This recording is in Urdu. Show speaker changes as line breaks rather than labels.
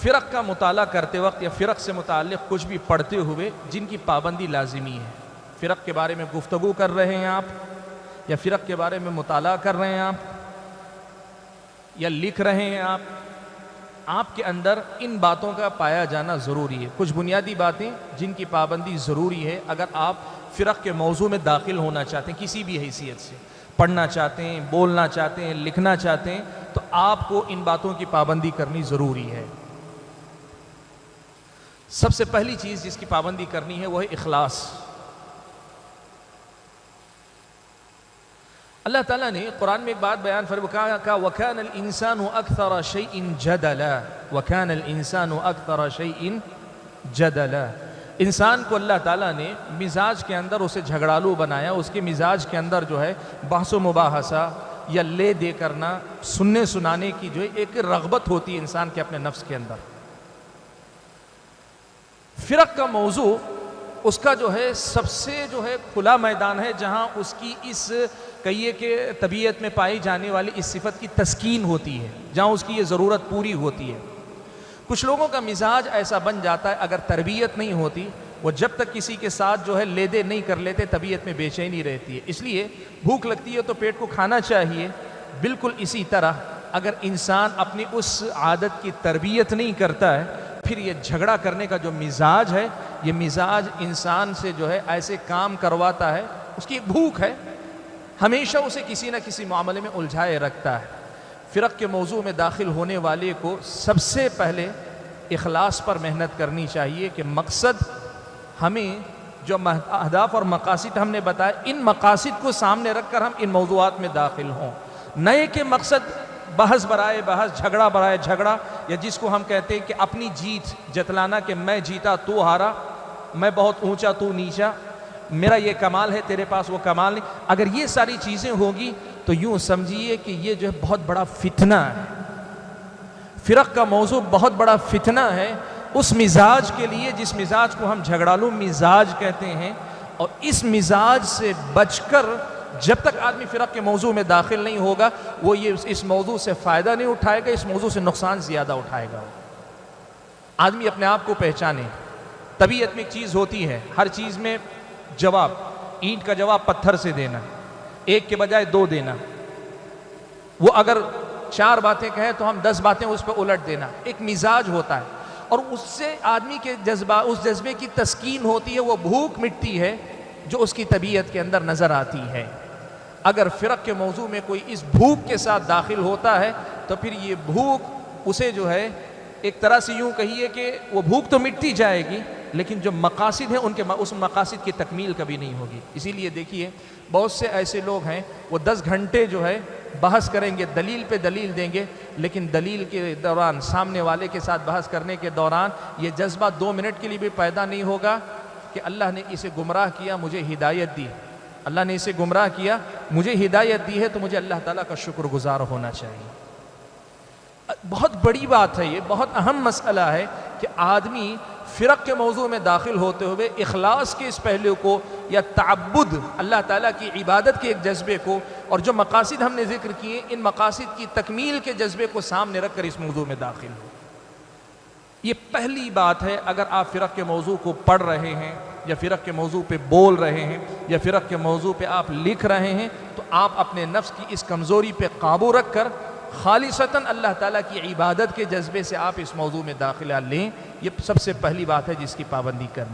فرق کا مطالعہ کرتے وقت یا فرق سے متعلق کچھ بھی پڑھتے ہوئے جن کی پابندی لازمی ہے، فرق کے بارے میں گفتگو کر رہے ہیں آپ، یا فرق کے بارے میں مطالعہ کر رہے ہیں آپ، یا لکھ رہے ہیں آپ کے اندر ان باتوں کا پایا جانا ضروری ہے۔ کچھ بنیادی باتیں جن کی پابندی ضروری ہے اگر آپ فرق کے موضوع میں داخل ہونا چاہتے ہیں، کسی بھی حیثیت سے پڑھنا چاہتے ہیں، بولنا چاہتے ہیں، لکھنا چاہتے ہیں، تو آپ کو ان باتوں کی پابندی کرنی ضروری ہے۔ سب سے پہلی چیز جس کی پابندی کرنی ہے وہ ہے اخلاص۔ اللہ تعالیٰ نے قرآن میں ایک بات بیان فرمایا کہ وَكَانَ الْإِنسَانُ أَكْثَرَ شَيْءٍ جَدَلًا وَكَانَ الْإِنسَانُ أَكْثَرَ شَيْءٍ جَدَلًا۔ انسان کو اللہ تعالیٰ نے مزاج کے اندر اسے جھگڑالو بنایا، اس کے مزاج کے اندر جو ہے بحث و مباحثہ یا لے دے کرنا، سننے سنانے کی جو ہے ایک رغبت ہوتی ہے انسان کے اپنے نفس کے اندر۔ فرق کا موضوع اس کا جو ہے سب سے جو ہے کھلا میدان ہے، جہاں اس کی اس کہیے کہ طبیعت میں پائی جانے والی اس صفت کی تسکین ہوتی ہے، جہاں اس کی یہ ضرورت پوری ہوتی ہے۔ کچھ لوگوں کا مزاج ایسا بن جاتا ہے، اگر تربیت نہیں ہوتی، وہ جب تک کسی کے ساتھ جو ہے لے دے نہیں کر لیتے طبیعت میں بے چینی رہتی ہے۔ اس لیے بھوک لگتی ہے تو پیٹ کو کھانا چاہیے۔ بالکل اسی طرح اگر انسان اپنی اس عادت کی تربیت نہیں کرتا ہے، پھر یہ جھگڑا کرنے کا جو مزاج ہے، یہ مزاج انسان سے جو ہے ایسے کام کرواتا ہے، اس کی ایک بھوک ہے، ہمیشہ اسے کسی نہ کسی معاملے میں الجھائے رکھتا ہے۔ فرق کے موضوع میں داخل ہونے والے کو سب سے پہلے اخلاص پر محنت کرنی چاہیے کہ مقصد ہمیں جو اہداف اور مقاصد ہم نے بتائے، ان مقاصد کو سامنے رکھ کر ہم ان موضوعات میں داخل ہوں، نئے کہ مقصد بحث برائے بحث، جھگڑا برائے جھگڑا، یا جس کو ہم کہتے ہیں کہ اپنی جیت جتلانا کہ میں جیتا تو ہارا، میں بہت اونچا تو نیچا، میرا یہ کمال ہے تیرے پاس وہ کمال نہیں۔ اگر یہ ساری چیزیں ہوگی تو یوں سمجھیے کہ یہ جو ہے بہت بڑا فتنہ ہے۔ فرق کا موضوع بہت بڑا فتنہ ہے اس مزاج کے لیے جس مزاج کو ہم جھگڑالو مزاج کہتے ہیں، اور اس مزاج سے بچ کر جب تک آدمی فرق کے موضوع میں داخل نہیں ہوگا، وہ یہ اس موضوع سے فائدہ نہیں اٹھائے گا، اس موضوع سے نقصان زیادہ اٹھائے گا۔ آدمی اپنے آپ کو پہچانے۔ طبیعت میں ایک چیز ہوتی ہے، ہر چیز میں جواب، اینٹ کا جواب پتھر سے دینا، ایک کے بجائے دو دینا، وہ اگر 4 باتیں کہے تو ہم 10 باتیں اس پہ الٹ دینا، ایک مزاج ہوتا ہے، اور اس سے آدمی کے اس جذبے کی تسکین ہوتی ہے، وہ بھوک مٹتی ہے جو اس کی طبیعت کے اندر نظر آتی ہے۔ اگر فرق کے موضوع میں کوئی اس بھوک کے ساتھ داخل ہوتا ہے تو پھر یہ بھوک اسے جو ہے ایک طرح سے یوں کہیے کہ وہ بھوک تو مٹتی جائے گی، لیکن جو مقاصد ہیں اس مقاصد کی تکمیل کبھی نہیں ہوگی۔ اسی لیے دیکھیے بہت سے ایسے لوگ ہیں، وہ 10 گھنٹے جو ہے بحث کریں گے، دلیل پہ دلیل دیں گے، لیکن دلیل کے دوران سامنے والے کے ساتھ بحث کرنے کے دوران یہ جذبہ 2 منٹ کے لیے بھی پیدا نہیں ہوگا کہ اللہ نے اسے گمراہ کیا، مجھے ہدایت دی، اللہ نے اسے گمراہ کیا، مجھے ہدایت دی ہے، تو مجھے اللہ تعالیٰ کا شکر گزار ہونا چاہیے۔ بہت بڑی بات ہے، یہ بہت اہم مسئلہ ہے کہ آدمی فرق کے موضوع میں داخل ہوتے ہوئے اخلاص کے اس پہلو کو، یا تعبد اللہ تعالیٰ کی عبادت کے ایک جذبے کو، اور جو مقاصد ہم نے ذکر کیے ان مقاصد کی تکمیل کے جذبے کو سامنے رکھ کر اس موضوع میں داخل ہو۔ یہ پہلی بات ہے۔ اگر آپ فرق کے موضوع کو پڑھ رہے ہیں، یا فرق کے موضوع پہ بول رہے ہیں، یا فرق کے موضوع پہ آپ لکھ رہے ہیں، تو آپ اپنے نفس کی اس کمزوری پہ قابو رکھ کر خالصتاً اللہ تعالیٰ کی عبادت کے جذبے سے آپ اس موضوع میں داخلہ لیں۔ یہ سب سے پہلی بات ہے جس کی پابندی کرنی ہے۔